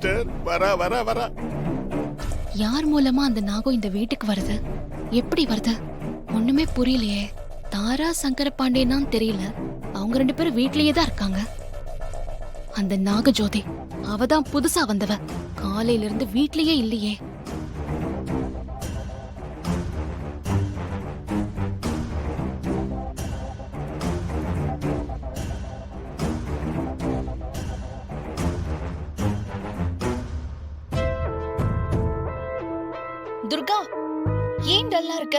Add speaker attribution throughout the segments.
Speaker 1: Sister வரா வரா வரா.
Speaker 2: யார் மூலமா அந்த நாகம் இந்த வீட்டுக்கு வருது? எப்படி வருது? ஒண்ணுமே புரியலையே. தாரா சங்கரபாண்டியனான்னு தெரியல. அவங்க 2 பேரும் வீட்லயே தான் இருக்காங்க. அந்த நாகஜோதி அவதான் புதுசா வந்தவ. காலையில இருந்து வீட்லயே இல்லையே.
Speaker 3: துர்கா, ஏன் டல்லா இருக்க?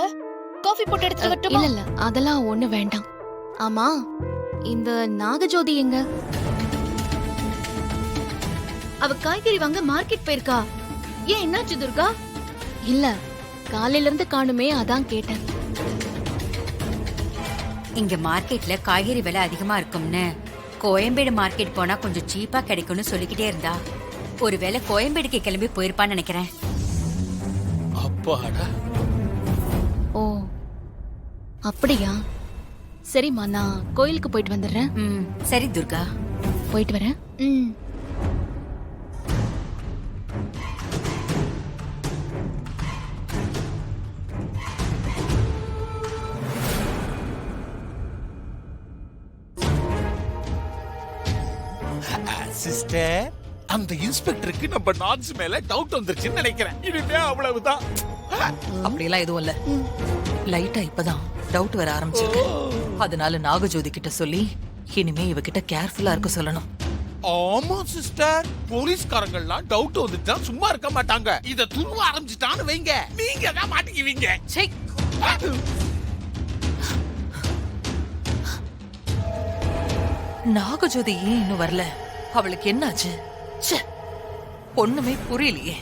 Speaker 3: காஃபி போட்டு எடுத்து வரட்டுமா?
Speaker 2: இல்ல இல்ல, அதெல்லாம் ஒண்ணு வேண்டாம். ஆமா, இந்த நாகஜோதி எங்க?
Speaker 3: அவ காய்கறி வாங்க மார்க்கெட் போயிருக்கா. ஏன், என்னாச்சு துர்கா?
Speaker 2: இல்ல, காலையில இருந்து காணுமே, அதான் கேட்டேன்.
Speaker 4: இங்க மார்க்கெட்ல காய்கறி விலை அதிகமா இருக்கும்னு கோயம்பேடு மார்க்கெட் போனா கொஞ்சம் சீப்பா கிடைக்கும்னு சொல்லிக்கிட்டே இருந்தா. ஒருவேளை கோயம்பேடுக்கு கிளம்பி போயிருப்பான்னு நினைக்கிறேன்.
Speaker 1: அப்பாடா.
Speaker 2: ஓ அப்படியா? சரிம்மா, நான் கோயிலுக்கு போயிட்டு வந்துடுறேன்.
Speaker 4: சரி துர்கா,
Speaker 2: போயிட்டு வரேன்.
Speaker 1: சிஸ்டர், அந்த இன்ஸ்பெக்டருக்கு நம்ம நாக்ஸ் மேல டவுட் வந்துருச்சுன்னு நினைக்கிறேன். இனிமே அவ்வளவுதான்.
Speaker 5: அப்படியெல்லாம் எதுவும் இல்ல. லைட்டா இப்பதான் டவுட் வர ஆரம்பிச்சிருக்கு. அதனால நாகஜோதி கிட்ட சொல்லி இனிமே இவகிட்ட கேர்ஃபுல்லா இருக்க சொல்லணும்.
Speaker 1: ஆமா சிஸ்டர், போலீஸ்காரங்கள்லாம் டவுட் வந்துட்டா சும்மா இருக்க மாட்டாங்க. இத துருவ ஆரம்பிச்சுட்டான்னு வைங்க, நீங்க தான் மாட்டிக்குவீங்க.
Speaker 5: சே, நாகஜோதி ஏன் இன்னும் வரல? அவளுக்கு என்னாச்சு? ச்சே, ஒண்ணுமே புரியலையே.